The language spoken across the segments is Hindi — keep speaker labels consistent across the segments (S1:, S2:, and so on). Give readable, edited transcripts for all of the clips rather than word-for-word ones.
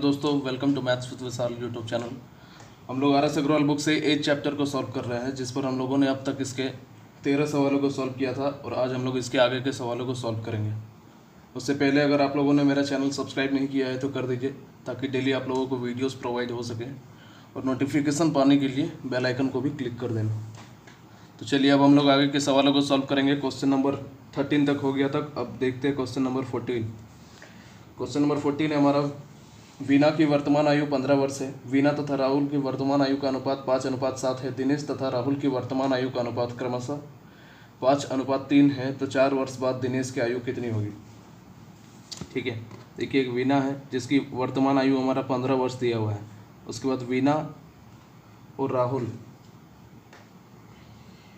S1: दोस्तों, welcome to maths with Vishal YouTube channel. हम लोग RS अग्रवाल बुक से 8 चैप्टर को सॉल्व कर रहे हैं, जिस पर हम लोगों ने अब तक इसके 13 सवालों को सॉल्व किया था और आज हम लोग इसके आगे के सवालों को सॉल्व करेंगे। उससे पहले अगर आप लोगों ने मेरा चैनल सब्सक्राइब नहीं किया है तो कर दीजिए, ताकि डेली आप लोगों को वीडियोस प्रोवाइड हो सके और नोटिफिकेशन पाने के लिए बेल आइकन को भी क्लिक कर देना। तो चलिए अब हम लोग आगे के सवालों को सॉल्व करेंगे। क्वेश्चन नंबर 13 तक हो गया तक, अब देखते हैं क्वेश्चन नंबर 14। क्वेश्चन नंबर 14 है हमारा, वीना की वर्तमान आयु 15 वर्ष है। वीना तथा राहुल की वर्तमान आयु का अनुपात 5:7 है। दिनेश तथा राहुल की वर्तमान आयु का अनुपात क्रमशः 5:3 है। तो 4 वर्ष बाद दिनेश की आयु कितनी होगी? ठीक है, देखिए एक वीना है जिसकी वर्तमान आयु हमारा 15 वर्ष दिया हुआ है। उसके बाद वीना और राहुल,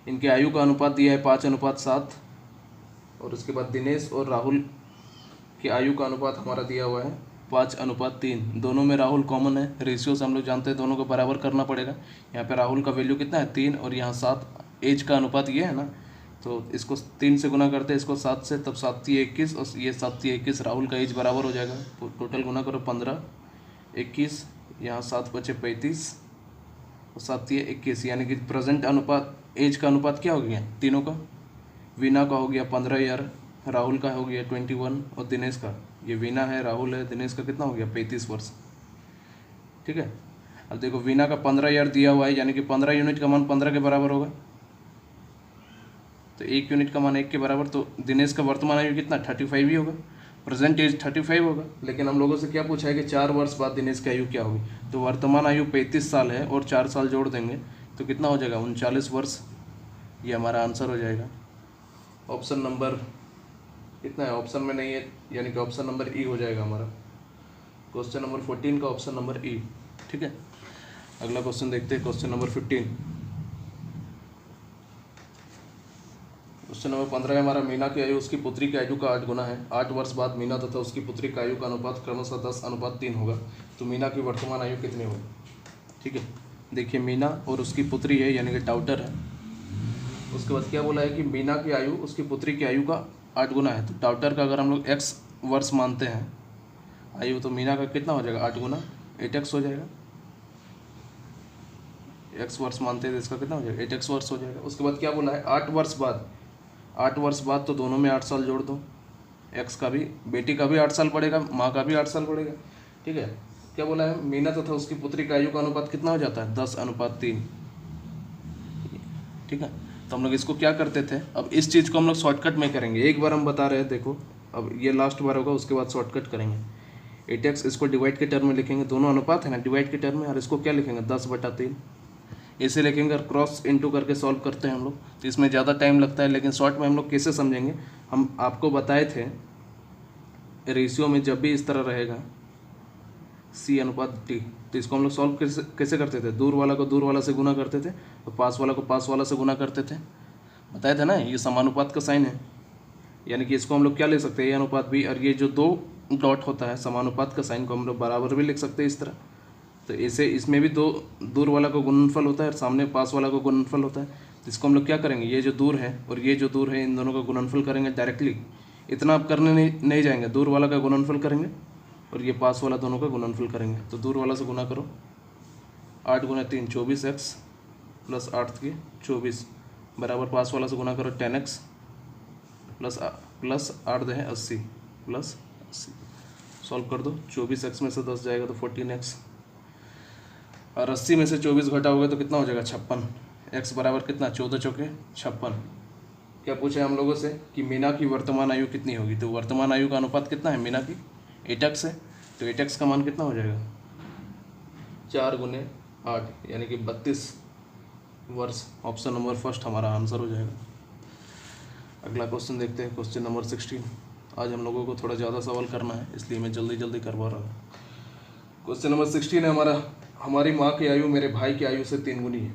S1: इनके आयु का अनुपात दिया है 5:7। और उसके बाद दिनेश और राहुल की आयु का अनुपात हमारा दिया हुआ है 5:3। दोनों में राहुल कॉमन है, रेशियो से हम लोग जानते हैं दोनों को बराबर करना पड़ेगा। यहाँ पे राहुल का वैल्यू कितना है 3 और यहाँ 7। एज का अनुपात ये है ना, तो इसको 3 से गुना करते हैं, इसको 7 से, तब 7 × 21 और ये 7 × 21। राहुल का एज बराबर हो जाएगा, टोटल गुना करो 15, 21, यहाँ 7 बचे 35 और 7 × 21, यानी कि प्रेजेंट अनुपात, एज का अनुपात क्या हो गया तीनों का? वीना का हो गया 15 ईयर, राहुल का हो गया 21 और दिनेश का, ये वीना है, राहुल है, दिनेश का कितना हो गया 35 वर्ष। ठीक है, अब देखो वीना का 15 ईयर दिया हुआ है, यानी कि 15 यूनिट का मान 15 के बराबर होगा, तो 1 यूनिट का मान 1 के बराबर। तो दिनेश का वर्तमान आयु कितना 35 ही होगा, प्रेजेंट एज 35 होगा। लेकिन हम लोगों से क्या पूछा है कि 4 वर्ष बाद दिनेश की आयु क्या होगी? तो वर्तमान आयु 35 साल है और 4 साल जोड़ देंगे तो कितना हो जाएगा 39 वर्ष। ये हमारा आंसर हो जाएगा। ऑप्शन नंबर कितना है? ऑप्शन में नहीं है, यानी कि ऑप्शन नंबर ई हो जाएगा हमारा। क्वेश्चन नंबर 14 का ऑप्शन नंबर ई। ठीक है, अगला क्वेश्चन देखते हैं, क्वेश्चन नंबर 15। क्वेश्चन नंबर 15 है हमारा, मीना की आयु उसकी पुत्री की आयु का 8 गुना है। 8 वर्ष बाद मीना तथा उसकी पुत्री की आयु का अनुपात क्रमशः 10:3 होगा। तो मीना की वर्तमान आयु कितनी होगी? ठीक है, देखिए मीना और उसकी पुत्री है, यानी कि डाउटर है। उसके बाद क्या बोला है कि मीना की आयु उसकी पुत्री की आयु का 8 गुना है। तो डाउटर का अगर हम लोग x वर्ष मानते हैं आयु, तो मीना का कितना हो जाएगा 8 गुना 8x हो जाएगा। x वर्ष मानते हैं तो इसका कितना हो जाएगा 8x वर्ष हो जाएगा। उसके बाद क्या बोला है 8 वर्ष बाद, 8 वर्ष बाद तो दोनों में 8 साल जोड़ दो, x का भी, बेटी का भी 8 साल पड़ेगा, माँ का भी 8 साल पड़ेगा। ठीक है, क्या बोला है मीना तथा उसकी पुत्री का आयु का अनुपात कितना हो जाता है 10:3। ठीक है, तो हम लोग इसको क्या करते थे, अब इस चीज़ को हम लोग शॉर्टकट में करेंगे। एक बार हम बता रहे हैं, देखो अब ये लास्ट बार होगा, उसके बाद शॉर्टकट करेंगे। 8x इसको डिवाइड के टर्म में लिखेंगे, दोनों अनुपात है ना डिवाइड के टर्म में, और इसको क्या लिखेंगे 10/3 ऐसे लिखेंगे। और क्रॉस इंटू करके सॉल्व करते हैं हम लोग, तो इसमें ज़्यादा टाइम लगता है, लेकिन शॉर्ट में हम लोग कैसे समझेंगे, हम आपको बताए थे रेशियो में जब भी इस तरह रहेगा C/T, तो इसको हम लोग सॉल्व कैसे करते थे, दूर वाला को दूर वाला से गुना करते थे और पास वाला को पास वाला से गुना करते थे। बताया था ना, ये समानुपात का साइन है, यानी कि इसको हम लोग क्या ले सकते हैं A अनुपात B, और ये जो 2 डॉट होता है समानुपात का साइन को हम लोग बराबर भी लिख सकते हैं इस तरह। तो ऐसे इसमें भी 2 दूर वाला को गुणनफल होता है और सामने पास वाला को गुणनफल होता है। तो इसको हम लोग क्या करेंगे, ये जो दूर है और ये जो दूर है, इन दोनों का गुणनफल करेंगे डायरेक्टली। इतना आप करने नहीं जाएंगे, दूर वाला का गुणनफल करेंगे और ये पास वाला दोनों का गुणनफल करेंगे। तो दूर वाला से गुना करो, 8 × 3 24x प्लस 8 के 24 बराबर पास वाला से गुना करो 10x प्लस 8 दे 80 प्लस 80। सॉल्व कर दो, 24x में से 10 जाएगा तो 14x, और 80 में से 24 घटाओगे तो कितना हो जाएगा 56। x बराबर कितना 14 चौके 56। क्या पूछा है हम लोगों से कि मीना की वर्तमान आयु कितनी होगी? तो वर्तमान आयु का अनुपात कितना है मीना की 8x है, तो 8x का मान कितना हो जाएगा 4 × 8 यानी कि 32 वर्ष। ऑप्शन नंबर फर्स्ट हमारा आंसर हो जाएगा। अगला क्वेश्चन देखते हैं, क्वेश्चन नंबर 16। आज हम लोगों को थोड़ा ज़्यादा सवाल करना है, इसलिए मैं जल्दी जल्दी करवा रहा हूँ। क्वेश्चन नंबर 16 है हमारा, हमारी माँ की आयु मेरे भाई की आयु से 3 गुनी है।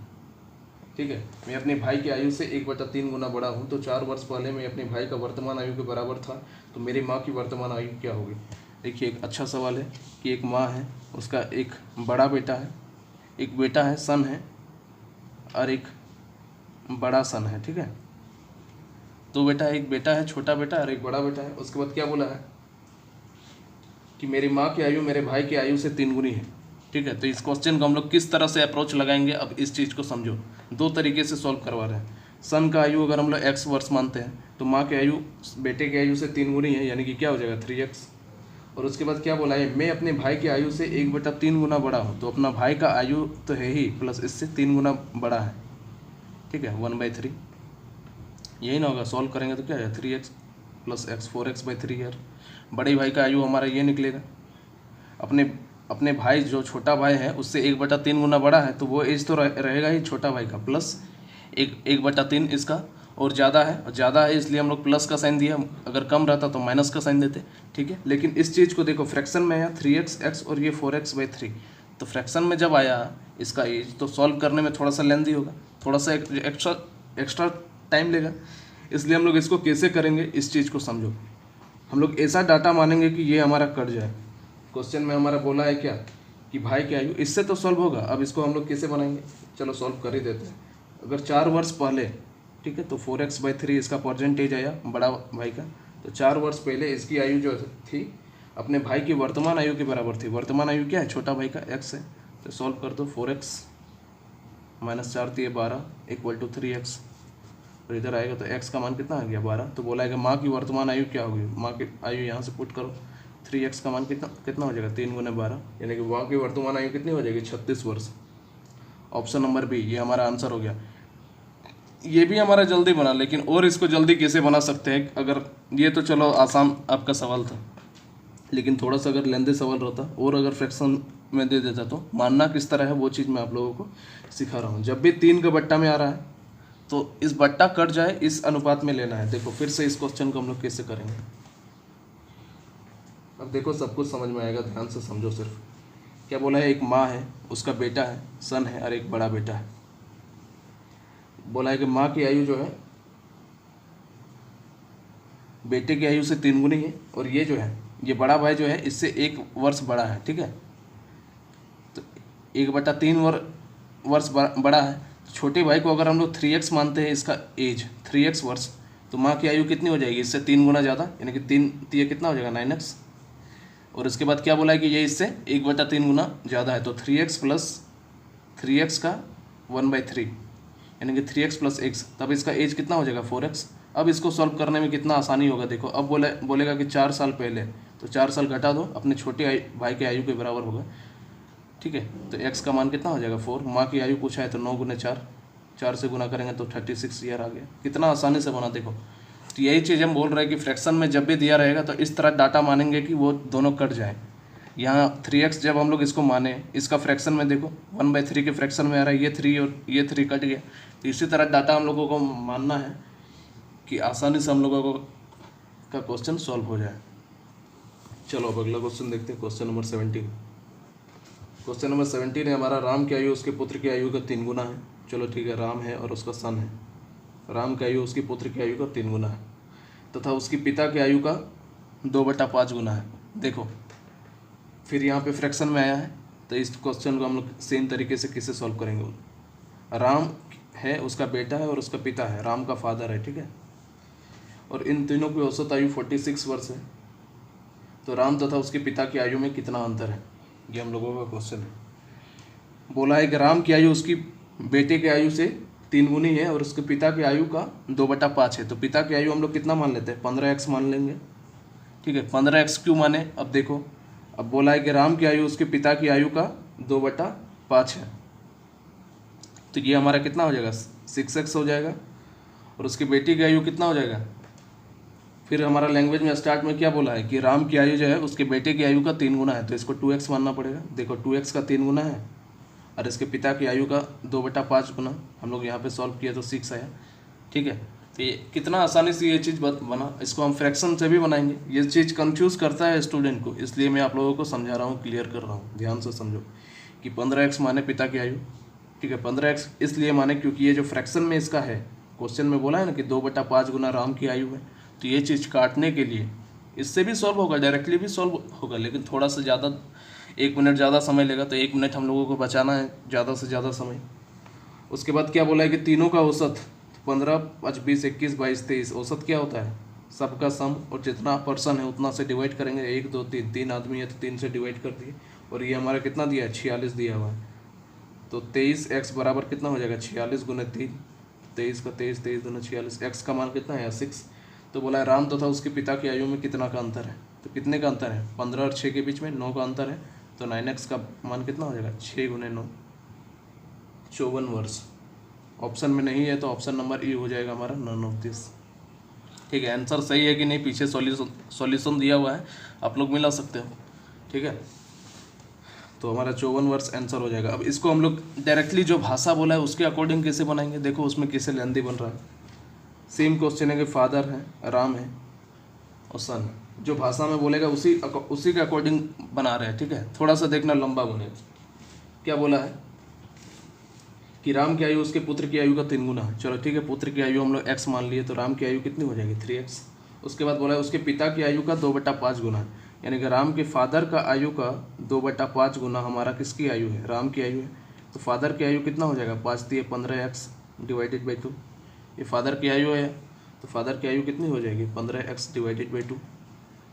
S1: ठीक है, मैं अपने भाई की आयु से 1/3 गुना बड़ा हूँ। तो 4 वर्ष पहले मैं अपने भाई का वर्तमान आयु के बराबर था, तो मेरी माँ की वर्तमान आयु क्या होगी? देखिए एक अच्छा सवाल है कि एक माँ है, उसका एक बड़ा बेटा है, एक बेटा है सन है, और एक बड़ा सन है। ठीक है, 2 बेटा है, एक बेटा है छोटा बेटा और एक बड़ा बेटा है। उसके बाद क्या बोला है कि मेरी माँ की आयु मेरे भाई की आयु से 3 गुनी है। ठीक है, तो इस क्वेश्चन को हम लोग किस तरह से अप्रोच लगाएंगे, अब इस चीज़ को समझो। 2 तरीके से सॉल्व करवा रहे हैं। सन का आयु अगर हम लोग x वर्ष मानते हैं तो माँ की आयु बेटे की आयु से 3 गुनी है, यानी कि क्या हो जाएगा 3x। और उसके बाद क्या बोला है, मैं अपने भाई की आयु से 1/3 गुना बड़ा हूँ, तो अपना भाई का आयु तो है ही प्लस इससे 3 गुना बड़ा है। ठीक है, 1/3 यही ना होगा। सॉल्व करेंगे तो क्या है 3x प्लस x 4x/3 यार। बड़े भाई का आयु हमारा ये निकलेगा। अपने भाई जो छोटा भाई है उससे 1/3 गुना बड़ा है, तो वो एज तो रहेगा ही छोटा भाई का, प्लस 1/3 इसका और ज़्यादा है, और ज़्यादा है इसलिए हम लोग प्लस का साइन दिया। अगर कम रहता तो माइनस का साइन देते। ठीक है, लेकिन इस चीज़ को देखो, फ्रैक्शन में आया 3x और ये 4x/3, तो फ्रैक्शन में जब आया इसका एज, तो सॉल्व करने में थोड़ा सा लेंदी होगा, थोड़ा सा एक्स्ट्रा टाइम लेगा। इसलिए हम लोग इसको कैसे करेंगे, इस चीज़ को समझो। हम लोग ऐसा डाटा मानेंगे कि ये हमारा कट जाए। क्वेश्चन में हमारा बोला है क्या कि भाई की आयु, इससे तो सॉल्व होगा। अब इसको हम लोग कैसे बनाएंगे, चलो सॉल्व कर ही देते हैं। अगर 4 वर्ष पहले, ठीक है, तो 4x/3 इसका परसेंटेज आया बड़ा भाई का, तो 4 वर्ष पहले इसकी आयु जो थी अपने भाई की वर्तमान आयु के बराबर थी। वर्तमान आयु क्या है, छोटा भाई का x है, तो सॉल्व कर दो। 4x - 4 तो ये 12 = 3x, और इधर आएगा तो x का मान कितना आ गया 12। तो बोला है कि माँ की वर्तमान आयु क्या होगी, माँ की आयु यहाँ से पुट करो, 3x का मान कितना हो जाएगा 3 × 12, यानी कि माँ की वर्तमान आयु कितनी हो जाएगी 36 वर्ष। ऑप्शन नंबर बी ये हमारा आंसर हो गया। ये भी हमारा जल्दी बना, लेकिन और इसको जल्दी कैसे बना सकते हैं, अगर ये तो चलो आसान आपका सवाल था, लेकिन थोड़ा सा अगर लेंदे सवाल रहता और अगर फ्रैक्शन में दे देता तो मानना किस तरह है वो चीज़ मैं आप लोगों को सिखा रहा हूँ। जब भी 3 का बट्टा में आ रहा है तो इस बट्टा कट जाए इस अनुपात में लेना है। देखो फिर से इस क्वेश्चन को हम लोग कैसे करेंगे, अब देखो सब कुछ समझ में आएगा, ध्यान से समझो। सिर्फ क्या बोला है, एक माँ है, उसका बेटा है सन है, और एक बड़ा बेटा है। बोला है कि माँ की आयु जो है बेटे की आयु से 3 गुनी है, और ये जो है ये बड़ा भाई जो है इससे 1 वर्ष बड़ा है। ठीक है, तो 1/3 वर्ष बड़ा है। तो छोटे भाई को अगर हम लोग 3x मानते हैं, इसका एज 3x वर्ष, तो माँ की आयु कितनी हो जाएगी, इससे 3 गुना ज़्यादा, यानी कि 3 तो ये कितना हो जाएगा 9x। और इसके बाद क्या बोला है कि ये इससे 1/3 गुना ज़्यादा है, तो 3x प्लस 3x का 1/3, यानी कि 3x + x, तब इसका एज कितना हो जाएगा 4x। अब इसको सॉल्व करने में कितना आसानी होगा, देखो अब बोलेगा कि 4 साल पहले, तो 4 साल घटा दो, अपने छोटे भाई के आयु के बराबर होगा। ठीक है, तो x का मान कितना हो जाएगा 4। माँ की आयु पूछा है तो 9 × 4, 4 से गुना करेंगे तो 36 ईयर आ गया। कितना आसानी से बना देखो। तो यही चीज़ हम बोल रहे हैं कि फ्रैक्शन में जब भी दिया रहेगा तो इस तरह डाटा मानेंगे कि वो दोनों कट जाए। यहाँ 3x जब हम लोग इसको माने, इसका फ्रैक्शन में देखो 1/3 के फ्रैक्शन में आ रहा है, ये 3 और ये 3 कट गया। तो इसी तरह डाटा हम लोगों को मानना है कि आसानी से हम लोगों को का क्वेश्चन सॉल्व हो जाए। चलो अब अगला क्वेश्चन देखते हैं, क्वेश्चन नंबर 17। क्वेश्चन नंबर 17 है हमारा, राम की आयु उसके पुत्र की आयु का 3 गुना है। चलो ठीक है, राम है और उसका सन है। राम की आयु उसकी पुत्र की आयु का 3 गुना है, तथा उसकी पिता की आयु का 2/5 गुना है। देखो फिर यहाँ पे फ्रैक्शन में आया है, तो इस क्वेश्चन को हम लोग सेम तरीके से कैसे सॉल्व करेंगे। राम है, उसका बेटा है और उसका पिता है, राम का फादर है। ठीक है, और इन तीनों की औसत आयु 46 वर्ष है। तो राम तथा उसके पिता की आयु में कितना अंतर है, ये हम लोगों का क्वेश्चन है। बोला है कि राम की आयु उसकी बेटे की आयु से 3 गुनी है और उसके पिता की आयु का 2/5 है। तो पिता की आयु हम लोग कितना मान लेते हैं, 15x मान लेंगे। ठीक है, 15x क्यों माने, अब देखो, अब बोला है कि राम की आयु उसके पिता की आयु का 2/5 है, तो ये हमारा कितना हो जाएगा 6x हो जाएगा। और उसकी बेटी की आयु कितना हो जाएगा, फिर हमारा लैंग्वेज में स्टार्ट में क्या बोला है कि राम की आयु जो है उसके बेटे की आयु का 3 गुना है, तो इसको 2x मानना पड़ेगा। देखो 2x का 3 गुना है और इसके पिता की आयु का 2/5 गुना, हम लोग यहाँ पे सॉल्व किया तो 6 आया। ठीक है, तो ये कितना आसानी से ये चीज़ बना। इसको हम फ्रैक्शन से भी बनाएंगे। ये चीज़ कंफ्यूज करता है स्टूडेंट को, इसलिए मैं आप लोगों को समझा रहा हूँ, क्लियर कर रहा हूँ। ध्यान से समझो कि 15x माने पिता की आयु। ठीक है, 15x इसलिए माने क्योंकि ये जो फ्रैक्शन में इसका है, क्वेश्चन में बोला है ना कि 2/5 गुना राम की आयु है, तो ये चीज़ काटने के लिए इससे भी सॉल्व होगा, डायरेक्टली भी सॉल्व होगा, लेकिन थोड़ा सा ज़्यादा 1 मिनट ज़्यादा समय लेगा। तो 1 मिनट हम लोगों को बचाना है, ज़्यादा से ज़्यादा समय। उसके बाद क्या बोला है कि तीनों का औसत 15, 5, 20, 21, 22, 23 औसत क्या होता है सबका सम और जितना पर्सन है उतना से डिवाइड करेंगे। 1 2 3, 3 आदमी है तो 3 से डिवाइड कर दिए। और ये हमारा कितना दिया है, 46 दिया हुआ है। तो 23x बराबर कितना हो जाएगा, 46 गुने 3, 23 का 23, 23 गुना 46। x का मान कितना है, 6। तो बोला है राम तथा उसके पिता की आयु में कितना का अंतर है। तो कितने का अंतर है, 15 और 6 के बीच में 9 का अंतर है। तो 9x का मान कितना हो जाएगा, 6 गुने 9, 54 वर्ष। ऑप्शन में नहीं है तो ऑप्शन नंबर ई हो जाएगा हमारा नन ऑफ दिस। ठीक है, आंसर सही है कि नहीं पीछे सॉल्यूशन दिया हुआ है, आप लोग मिला सकते हो। ठीक है, तो हमारा 54 वर्ष आंसर हो जाएगा। अब इसको हम लोग डायरेक्टली जो भाषा बोला है उसके अकॉर्डिंग कैसे बनाएंगे, देखो उसमें कैसे लेंदी बन रहा है। सेम क्वेश्चन है कि फादर है, राम है और सन है। जो भाषा में बोलेगा उसी के अकॉर्डिंग बना रहे हैं। ठीक है, थोड़ा सा देखना लंबा बनेगा। क्या बोला है कि राम की आयु उसके पुत्र की आयु का 3 गुना है। चलो ठीक है, पुत्र की आयु हम लोग x मान लिए, तो राम की आयु कितनी हो जाएगी, 3x। उसके बाद बोला है उसके पिता की आयु का 2/5 गुना है, यानी कि राम के फादर का आयु का 2/5 गुना हमारा किसकी आयु है, राम की आयु है। तो फादर की आयु कितना हो जाएगा, 5 दिए 15x डिवाइडेड बाई 2। ये फादर की आयु है, तो फादर की आयु कितनी हो जाएगी, 15x डिवाइडेड बाई 2।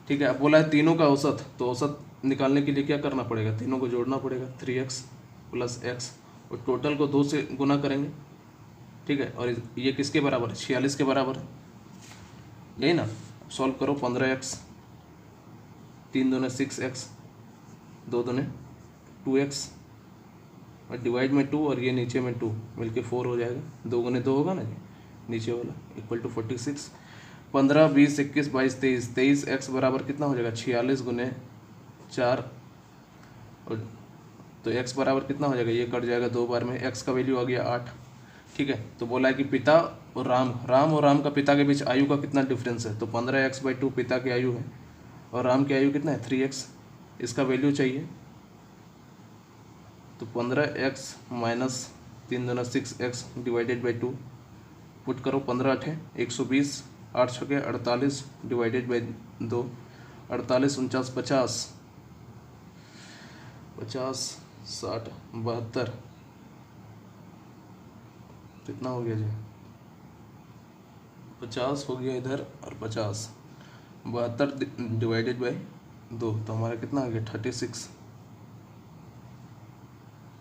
S1: ठीक है, अब बोला है तीनों का औसत, तो औसत निकालने के लिए क्या करना पड़ेगा, तीनों को जोड़ना पड़ेगा, 3x + x, और टोटल को 2 से गुना करेंगे। ठीक है, और ये किसके बराबर है, 46 के बराबर है, यही ना। सॉल्व करो, 15x, 3 दूने 6x, 2 दूने 2x, और डिवाइड में 2 और ये नीचे में 2 मिलके 4 हो जाएगा। 2 गुने 2 होगा ना जी, नीचे वाला = 46। 15 20 21 22 23, 23x बराबर कितना हो जाएगा, 46 गुने 4, और तो x बराबर कितना हो जाएगा, ये कट जाएगा 2 बार में, x का वैल्यू आ गया 8। ठीक है, तो बोला है कि पिता और राम का पिता के बीच आयु का कितना डिफरेंस है। तो 15x/2 पिता की आयु है और राम की आयु कितना है, 3x। इसका वैल्यू चाहिए, तो 15x - 3 दूना 6x डिवाइडेड बाई 2 पुट करो। 15 8 120, 8 6 48 डिवाइडेड बाई 2, 48 49 50, 50 60 72, कितना हो गया जी, 50 हो गया इधर और 50, 72 डिवाइडेड बाई 2, तो हमारा कितना आ गया,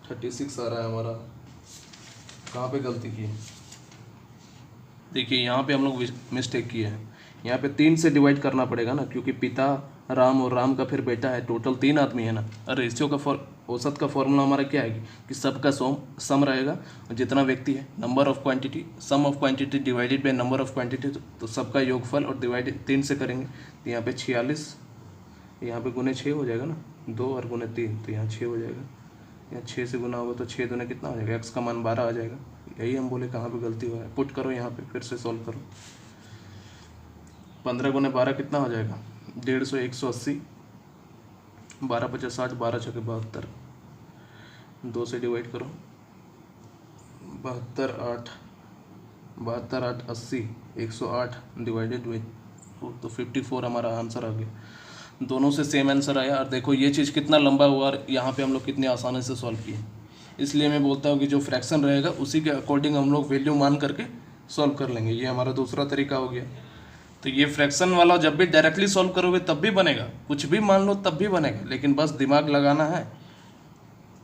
S1: 36 आ रहा है हमारा। कहाँ पे गलती की है, देखिए यहाँ पे हम लोग मिस्टेक किए हैं। यहाँ पे 3 से डिवाइड करना पड़ेगा ना, क्योंकि पिता राम और राम का फिर बेटा है, टोटल 3 आदमी है ना। और रेशियो का औसत का फॉर्मूला हमारा क्या है कि सबका सम रहेगा, और जितना व्यक्ति है number of quantity, sum of quantity divided by number of quantity, तो सबका योगफल और डिवाइडेड 3 से करेंगे। तो यहाँ पे 46, यहाँ पे गुने 6 हो जाएगा ना, 2 और गुने 3, तो यहाँ 6 हो जाएगा। यहाँ 6 से गुना होगा तो 6 दूने कितना हो जाएगा, x का मान 12 आ जाएगा। यही हम बोले कहाँ पे गलती हुआ है। पुट करो यहाँ पे, फिर से सॉल्व करो। 15 गुने 12 कितना हो जाएगा, 150 180, 12 50 60, 12 6 72, 2 से डिवाइड करो, 72 8 80, 108 डिवाइडेड बाई 4, तो 54 हमारा आंसर आ गया। दोनों से सेम आंसर आया। और देखो ये चीज़ कितना लंबा हुआ और यहाँ पे हम लोग कितनी आसानी से सॉल्व किए। इसलिए मैं बोलता हूँ कि जो फ्रैक्शन रहेगा उसी के अकॉर्डिंग हम लोग वैल्यू मान करके सॉल्व कर लेंगे। ये हमारा दूसरा तरीका हो गया। तो ये फ्रैक्शन वाला जब भी डायरेक्टली सॉल्व करोगे तब भी बनेगा, कुछ भी मान लो तब भी बनेगा, लेकिन बस दिमाग लगाना है।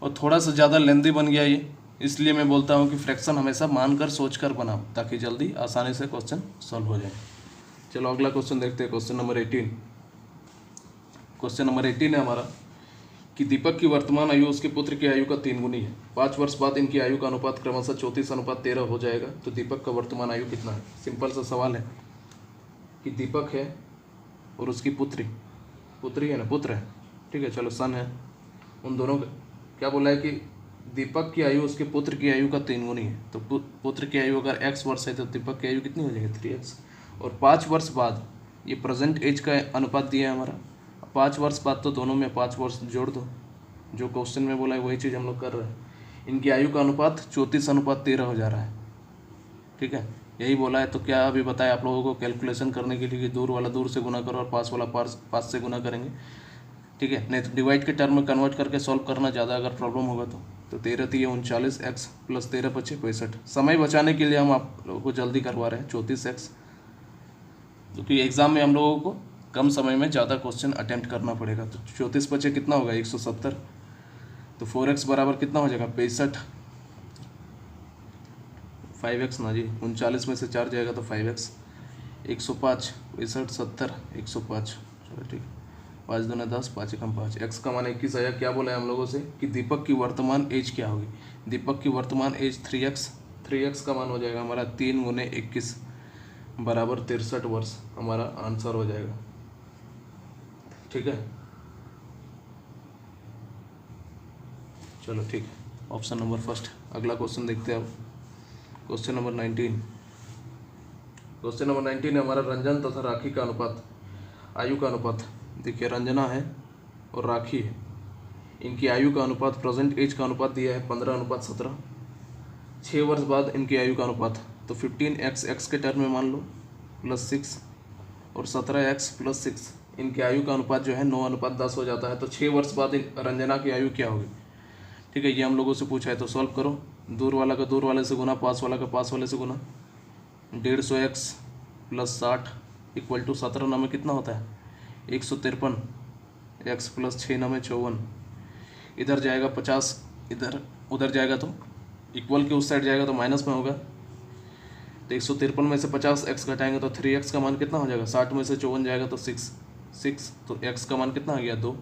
S1: और थोड़ा सा ज़्यादा लेंदी बन गया ये, इसलिए मैं बोलता हूँ कि फ्रैक्शन हमेशा मानकर सोचकर बनाओ, ताकि जल्दी आसानी से क्वेश्चन सॉल्व हो जाए। चलो अगला क्वेश्चन देखते हैं, क्वेश्चन नंबर 18। क्वेश्चन नंबर 18 है हमारा कि दीपक की वर्तमान आयु उसके पुत्र की आयु का 3 गुनी है। 5 वर्ष बाद इनकी आयु का अनुपात क्रमशः 34:13 हो जाएगा। तो दीपक का वर्तमान आयु कितना है। सिंपल सा सवाल है कि दीपक है और उसकी पुत्री है ना, पुत्र है, ठीक है, चलो सन है, उन दोनों का क्या बोला है कि दीपक की आयु उसके पुत्र की आयु का 3 गुनी है। तो पुत्र की आयु अगर x वर्ष है तो दीपक की आयु कितनी हो जाएगी, 3x। और 5 वर्ष बाद, ये प्रेजेंट एज का अनुपात दिया है हमारा, 5 वर्ष बाद तो दोनों में 5 वर्ष जोड़ दो, जो क्वेश्चन में बोला है वही चीज़ हम लोग कर रहे हैं। इनकी आयु का अनुपात 34:13 हो जा रहा है, ठीक है, यही बोला है। तो क्या अभी बताया आप लोगों को कैलकुलेशन करने के लिए कि दूर वाला दूर से गुना करो और पास वाला पास से गुना करेंगे, ठीक है, नहीं तो डिवाइड के टर्म में कन्वर्ट करके सॉल्व करना ज़्यादा अगर प्रॉब्लम होगा तो 13 3 39 x + 13 5 65। समय बचाने के लिए हम आप लोगों को जल्दी करवा रहे हैं। 34x क्योंकि एग्ज़ाम में हम लोगों को कम समय में ज़्यादा क्वेश्चन अटेम्प्ट करना पड़ेगा। तो 34 बचे कितना होगा 170, तो 4x बराबर कितना हो जाएगा 65, 5x ना जी, 39 में से 4 जाएगा तो 5x, 105, 65, 70, 105, चलो ठीक, 5 दूना 10, 5 एकम 5, x का मान 21 आया। क्या बोला है हम लोगों से कि दीपक की वर्तमान एज क्या होगी। दीपक की वर्तमान एज 3x का मान हो जाएगा हमारा 3 गुने 21 बराबर 63 वर्ष, हमारा आंसर हो जाएगा। ठीक है, चलो ठीक है, ऑप्शन नंबर फर्स्ट। अगला क्वेश्चन देखते हैं अब, क्वेश्चन नंबर 19। क्वेश्चन नंबर 19 है हमारा रंजन तथा राखी का अनुपात, आयु का अनुपात। देखिए रंजना है और राखी है, इनकी आयु का अनुपात, प्रेजेंट एज का अनुपात दिया है 15:17। 6 वर्ष बाद इनकी आयु का अनुपात, तो 15x x के टर्म में मान लो प्लस 6 और 17x प्लस 6, इनकी आयु का अनुपात जो है 9:10 हो जाता है। तो 6 वर्ष बाद रंजना की आयु क्या होगी। ठीक है, ये हम लोगों से पूछा है, तो सॉल्व करो। दूर वाला का दूर वाले से गुना, पास वाला का पास वाले से गुना, 150x प्लस 60 इक्वल टू 17 ना में कितना होता है 153, x प्लस 6 ना में 54, इधर जाएगा 50, इधर उधर जाएगा तो इक्वल के उस साइड जाएगा तो माइनस में होगा। तो 153 में से 50x घटाएंगे तो 3x का मान कितना हो जाएगा, 60 में से 54 जाएगा तो 6, तो x का मान कितना आ गया 2।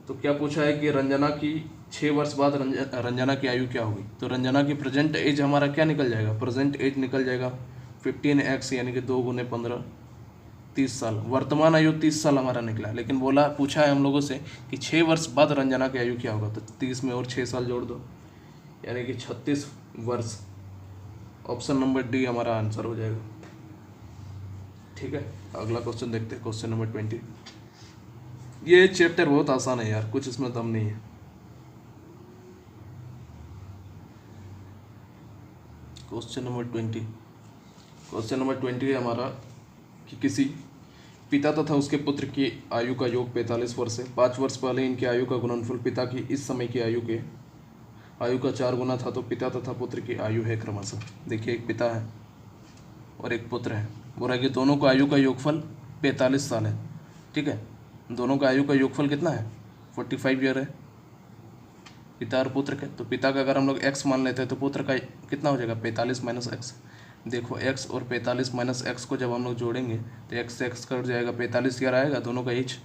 S1: तो क्या पूछा है कि रंजना की 6 वर्ष बाद रंजना की आयु क्या होगी। तो रंजना की प्रेजेंट एज हमारा क्या निकल जाएगा, प्रेजेंट एज निकल जाएगा 15x यानी कि 2 गुने 15, 30 साल। वर्तमान आयु 30 साल हमारा निकला, लेकिन बोला पूछा है हम लोगों से कि 6 वर्ष बाद रंजना की आयु क्या होगा। तो 30 में और 6 साल जोड़ दो यानी कि 36 वर्ष। ऑप्शन नंबर डी हमारा आंसर हो जाएगा। ठीक है, अगला क्वेश्चन देखते हैं, क्वेश्चन नंबर 20। ये चैप्टर बहुत आसान है यार, कुछ इसमें दम नहीं है। क्वेश्चन नंबर 20, क्वेश्चन नंबर 20 है हमारा कि किसी पिता तथा उसके पुत्र की आयु का योग 45 वर्ष है। 5 वर्ष पहले इनकी आयु का गुणनफल पिता की इस समय की आयु का 4 गुना था। तो पिता तथा पुत्र की आयु है क्रमशः। देखिए एक पिता है और एक पुत्र है, बोला कि दोनों का आयु का योगफल 45 साल है। ठीक है, दोनों का आयु का योगफल कितना है 45 ईयर है, पिता और पुत्र के। तो पिता का अगर हम लोग x मान लेते हैं तो पुत्र का कितना हो जाएगा 45 माइनस एक्स। देखो x और 45 माइनस एक्स को जब हम लोग जोड़ेंगे तो x से x कट जाएगा, 45 ईयर आएगा दोनों का एज।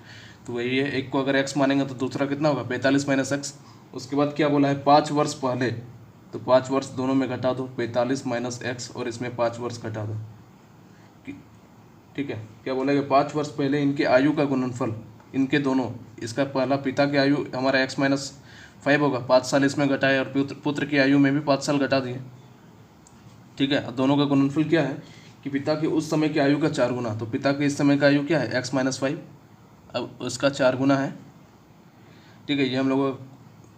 S1: तो वही है, एक को अगर x मानेंगे तो दूसरा कितना होगा 45 माइनस एक्स। उसके बाद क्या बोला है 5 वर्ष पहले, तो 5 वर्ष दोनों में घटा दो, 45 माइनस एक्स और इसमें 5 वर्ष घटा दो। ठीक है, क्या बोला कि 5 वर्ष पहले इनके आयु का गुणनफल, इनके दोनों, इसका पहला पिता की आयु हमारा x माइनस 5 होगा, 5 साल इसमें घटाए और पुत्र की आयु में भी 5 साल घटा दिए। ठीक है, दोनों का गुणनफल क्या है कि पिता की उस समय की आयु का 4 गुना। तो पिता के इस समय का आयु क्या है x माइनस 5, अब उसका 4 गुना है। ठीक है, ये हम लोगों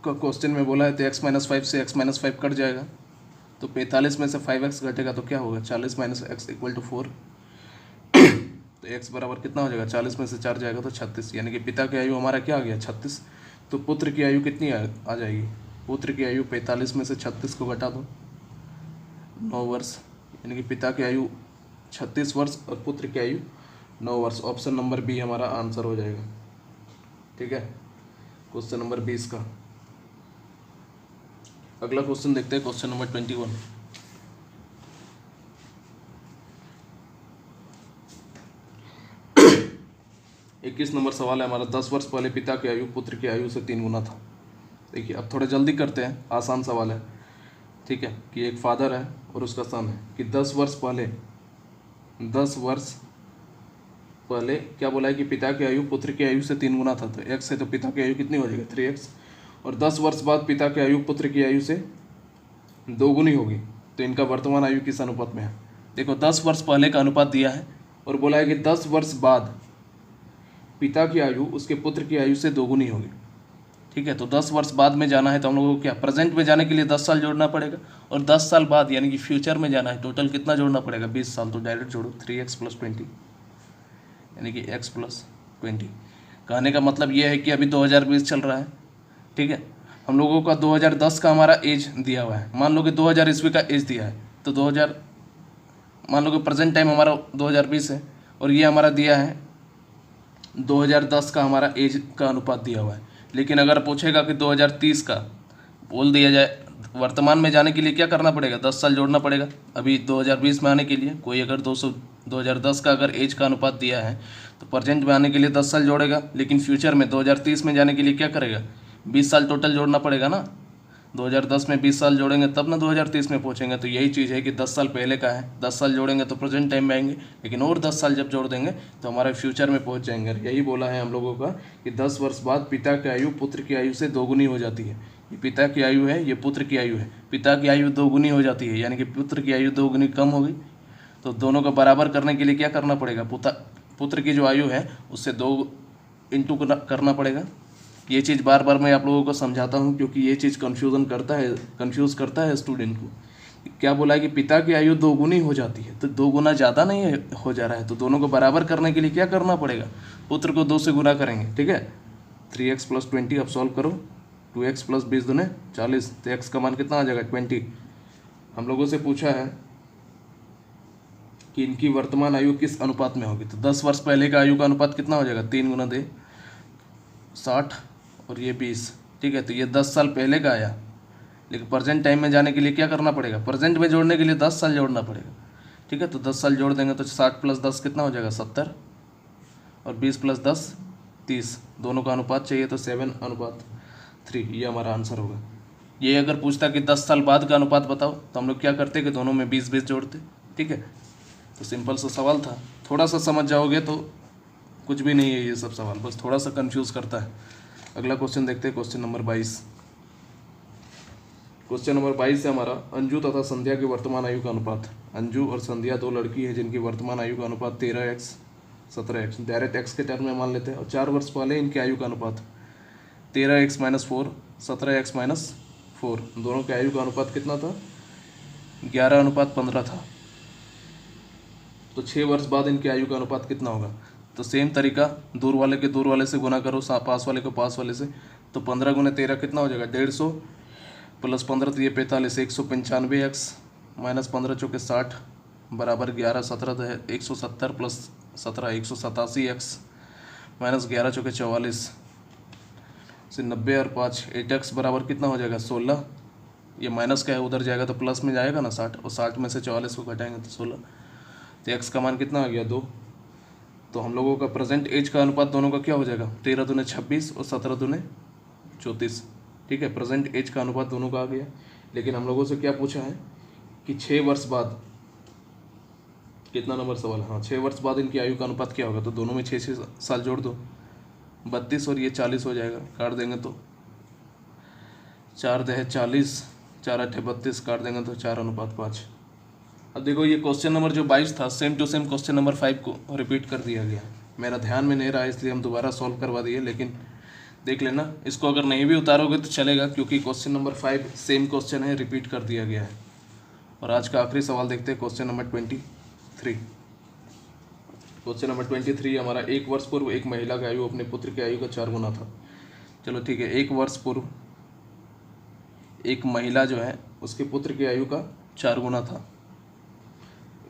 S1: को क्वेश्चन में बोला है। तो x माइनस 5 से x माइनस 5 कट जाएगा, तो 45 में से 5x घटेगा तो क्या होगा 40 माइनस एक्स इक्वल टू 4। तो x बराबर कितना हो जाएगा 40 में से 4 जाएगा तो 36, यानी कि पिता की आयु हमारा क्या आ गया 36। तो पुत्र की आयु कितनी आ जाएगी, पुत्र की आयु 45 में से 36 को घटा दो 9 वर्ष, यानी कि पिता की आयु 36 वर्ष और पुत्र की आयु 9 वर्ष। ऑप्शन नंबर बी हमारा आंसर हो जाएगा। ठीक है, क्वेश्चन नंबर 20 का। अगला क्वेश्चन देखते हैं, क्वेश्चन नंबर 21। इक्कीस नंबर सवाल है हमारा, 10 वर्ष पहले पिता की आयु पुत्र की आयु से 3 गुना था। देखिए अब थोड़े जल्दी करते हैं, आसान सवाल है। ठीक है, कि एक फादर है और उसका सन है कि 10 वर्ष पहले क्या बोला है कि पिता की आयु पुत्र की आयु से 3 गुना था। तो x है तो पिता की आयु कितनी हो जाएगी 3x, और 10 वर्ष बाद पिता की आयु पुत्र की आयु से 2 गुनी होगी। तो इनका वर्तमान आयु किस अनुपात में है। देखो 10 वर्ष पहले का अनुपात दिया है और बोला है कि 10 वर्ष बाद पिता की आयु उसके पुत्र की आयु से 2 गुनी होगी। ठीक है, तो 10 वर्ष बाद में जाना है तो हम लोगों को क्या, प्रेजेंट में जाने के लिए 10 साल जोड़ना पड़ेगा, और 10 साल बाद यानी कि फ्यूचर में जाना है, टोटल कितना जोड़ना पड़ेगा 20 साल। तो डायरेक्ट जोड़ो 3x प्लस 20 यानी कि x प्लस 20। कहने का मतलब ये है कि अभी 2020 चल रहा है। ठीक है, हम लोगों का 2010 का हमारा एज दिया हुआ है, मान लो कि 2000 ईस्वी का एज दिया है, तो 2000 मान लो कि प्रेजेंट टाइम हमारा 2020 है और ये हमारा दिया है 2010 का हमारा एज का अनुपात दिया हुआ है। लेकिन अगर पूछेगा कि 2030 का बोल दिया जाए, वर्तमान में जाने के लिए क्या करना पड़ेगा, 10 साल जोड़ना पड़ेगा। अभी 2020 में आने के लिए कोई अगर 2010 का अगर एज का अनुपात दिया है तो प्रेजेंट में आने के लिए 10 साल जोड़ेगा, लेकिन फ्यूचर में 2030 में जाने के लिए क्या करेगा, 20 साल टोटल जोड़ना पड़ेगा ना। 2010 में 20 साल जोड़ेंगे तब ना 2030 में पहुंचेंगे। तो यही चीज़ है कि 10 साल पहले का है, 10 साल जोड़ेंगे तो प्रेजेंट टाइम में आएंगे, लेकिन और 10 साल जब जोड़ देंगे तो हमारे फ्यूचर में पहुंच जाएंगे। यही बोला है हम लोगों का कि 10 वर्ष बाद पिता की आयु पुत्र की आयु से दोगुनी हो जाती है। ये पिता की आयु है, ये पुत्र की आयु है। पिता की आयु दोगुनी हो जाती है यानी कि पुत्र की आयु दोगुनी कम हो गई। तो दोनों को बराबर करने के लिए क्या करना पड़ेगा, पुत्र की जो आयु है उससे 2 इंटू करना पड़ेगा। ये चीज़ बार बार मैं आप लोगों को समझाता हूँ क्योंकि ये चीज़ कंफ्यूज करता है स्टूडेंट को। क्या बोला है कि पिता की आयु 2 गुनी हो जाती है, तो 2 गुना ज़्यादा नहीं हो जा रहा है, तो दोनों को बराबर करने के लिए क्या करना पड़ेगा, पुत्र को 2 से गुना करेंगे। ठीक है, 3x + 20 अब सॉल्व करो, 2x + 20 दूने 40, तो x का मान कितना आ जाएगा 20। हम लोगों से पूछा है कि इनकी वर्तमान आयु किस अनुपात में होगी, तो 10 वर्ष पहले का आयु का अनुपात कितना हो जाएगा, 3 × 2 60 और ये 20। ठीक है, तो ये 10 साल पहले का आया, लेकिन प्रेजेंट टाइम में जाने के लिए क्या करना पड़ेगा, प्रेजेंट में जोड़ने के लिए 10 साल जोड़ना पड़ेगा। ठीक है, तो 10 साल जोड़ देंगे तो 60 + 10 कितना हो जाएगा 70 और 20 + 10 30। दोनों का अनुपात चाहिए तो 7:3, ये हमारा आंसर होगा। ये अगर पूछता कि 10 साल बाद का अनुपात बताओ तो हम लोग क्या करते कि दोनों में 20-20 जोड़ते। ठीक है, तो सिंपल सा सवाल था, थोड़ा सा समझ जाओगे तो कुछ भी नहीं है ये सब सवाल, बस थोड़ा सा कंफ्यूज करता है। अगला क्वेश्चन देखते हैं, क्वेश्चन नंबर 22। क्वेश्चन नंबर 22 है हमारा, अंजू तथा संध्या की वर्तमान आयु का अनुपात। अंजू और संध्या 2 लड़की है जिनकी वर्तमान आयु का अनुपात 13x 17x, डायरेक्ट x के टर्म में मान लेते हैं, और 4 वर्ष पहले इनकी आयु का अनुपात 13x - 4 17x - 4। दोनों की आयु का अनुपात कितना था, 11:15 था। तो 6 वर्ष बाद इनकी आयु का अनुपात कितना होगा, तो सेम तरीका, दूर वाले के दूर वाले से गुना करो, पास वाले को पास वाले से, तो 15 × 13 कितना हो जाएगा 150 + 15 तो ये 45, 195x - 15 × 60 बराबर 11 17 है 170 + 17 187x - 11 × 44 से 90 और 5 8x बराबर कितना हो जाएगा 16। ये माइनस का है, उधर जाएगा तो प्लस में जाएगा ना 60, और 60 में से 44 को घटाएंगे तो 16, तो x का मान कितना आ गया 2। तो हम लोगों का प्रेजेंट एज का अनुपात दोनों का क्या हो जाएगा, 13 दूने 26 और 17 दूने 34। ठीक है, प्रेजेंट एज का अनुपात दोनों का आ गया। लेकिन हम लोगों से क्या पूछा है कि 6 वर्ष बाद, कितना नंबर सवाल, हाँ 6 वर्ष बाद इनकी आयु का अनुपात क्या होगा, तो दोनों में 6 साल जोड़ दो, 32 और ये 40 हो जाएगा, काट देंगे तो 4 × 40 4 × 8 32, काट देंगे तो 4:5। अब देखो ये क्वेश्चन नंबर जो 22 था same to same question number 5 को रिपीट कर दिया गया। मेरा ध्यान में नहीं रहा इसलिए हम दोबारा सॉल्व करवा दिए, लेकिन देख लेना, इसको अगर नहीं भी उतारोगे तो चलेगा क्योंकि क्वेश्चन नंबर 5 सेम क्वेश्चन है, रिपीट कर दिया गया है। और आज का आखिरी सवाल देखते हैं, क्वेश्चन नंबर 23। क्वेश्चन नंबर 23 हमारा, 1 वर्ष पूर्व एक महिला की आयु अपने पुत्र की आयु का 4 गुना था। चलो ठीक है, 1 वर्ष पूर्व एक महिला जो है उसके पुत्र की आयु का 4 गुना था।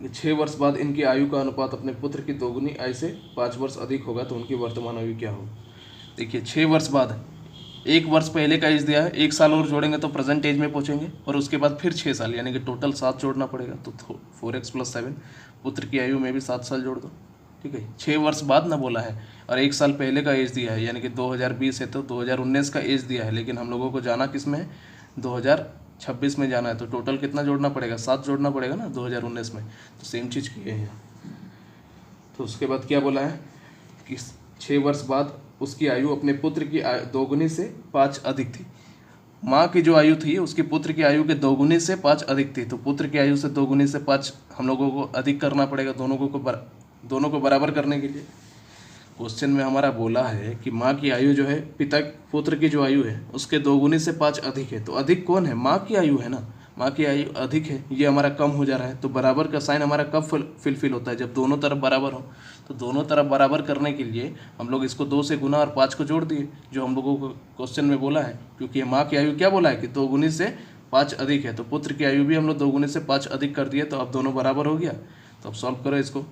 S1: 6 वर्ष बाद इनकी आयु का अनुपात अपने पुत्र की 2 गुनी आयु से 5 वर्ष अधिक होगा, तो उनकी वर्तमान आयु क्या होगी। देखिए 6 वर्ष बाद, 1 वर्ष पहले का एज दिया है, 1 साल और जोड़ेंगे तो प्रेजेंट एज में पहुंचेंगे, और उसके बाद फिर 6 साल यानी कि टोटल 7 जोड़ना पड़ेगा, तो 4x + 7, पुत्र की आयु में भी 7 साल जोड़ दो। ठीक है, 6 वर्ष बाद ना बोला है, और 1 साल पहले का एज दिया है यानी कि 2020 है तो 2019 का एज दिया है, लेकिन हम लोगों को जाना किस में है, 2026 में जाना है, तो टोटल कितना जोड़ना पड़ेगा, 7 जोड़ना पड़ेगा ना 2019 में, तो सेम चीज़ की है। तो उसके बाद क्या बोला है कि 6 वर्ष बाद उसकी आयु अपने पुत्र की 2 गुनी से 5 अधिक थी। माँ की जो आयु थी उसकी पुत्र की आयु के 2 गुनी से 5 अधिक थी, तो पुत्र की आयु से 2 गुनी से 5 हम लोगों को अधिक करना पड़ेगा, दोनों को बराबर करने के लिए। क्वेश्चन में हमारा बोला है कि माँ की आयु जो है पुत्र की जो आयु है उसके 2 गुनी से 5 अधिक है, तो अधिक कौन है, माँ की आयु है ना, माँ की आयु अधिक है, ये हमारा कम हो जा रहा है। तो बराबर का साइन हमारा कब फिल होता है, जब दोनों तरफ बराबर हो। तो दोनों तरफ बराबर करने के लिए हम लोग इसको 2 से गुना और 5 को जोड़ दिए, जो हम लोगों को क्वेश्चन में बोला है, क्योंकि माँ की आयु क्या बोला है कि 2 गुनी से 5 अधिक है, तो पुत्र की आयु भी हम लोग 2 गुनी से 5 अधिक कर दिए, तो अब दोनों बराबर हो गया। तो अब सॉल्व करो इसको,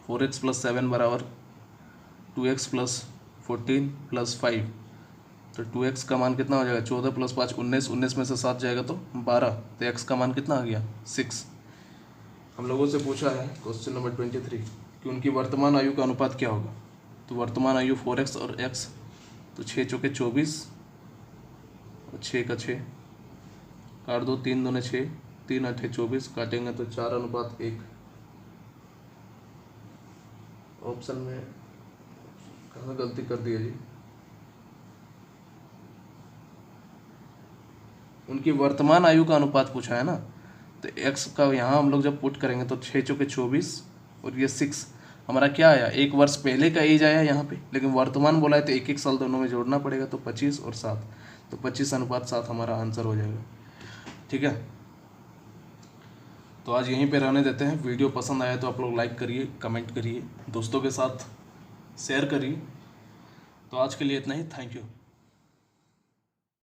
S1: 4x + 7 बराबर 2x + 14 + 5, तो 2x का मान कितना हो जाएगा 14 + 5 19, 19 में से 7 जाएगा तो 12, तो x का मान कितना आ गया 6। हम लोगों से पूछा है क्वेश्चन नंबर 23 कि उनकी वर्तमान आयु का अनुपात क्या होगा। तो वर्तमान आयु 4x और x, तो 6 चौके 24 और 6 का 6 काट दो, 3 दूने 6, 3 8 24, काटेंगे तो 4:1। ऑप्शन में कहाँ गलती कर दी है जी। उनकी वर्तमान आयु का अनुपात पूछा है ना, तो x का यहाँ हम लोग जब पुट करेंगे तो 6 चौके 24 और ये 6 हमारा क्या आया, 1 वर्ष पहले का एज आया यहाँ पे, लेकिन वर्तमान बोला है तो 1 1 साल दोनों में जोड़ना पड़ेगा, तो 25 और 7, तो 25:7 हमारा आंसर हो जाएगा। ठीक है, तो आज यहीं पे रहने देते हैं। वीडियो पसंद आया तो आप लोग लाइक करिए, कमेंट करिए, दोस्तों के साथ शेयर करिए। तो आज के लिए इतना ही, थैंक यू।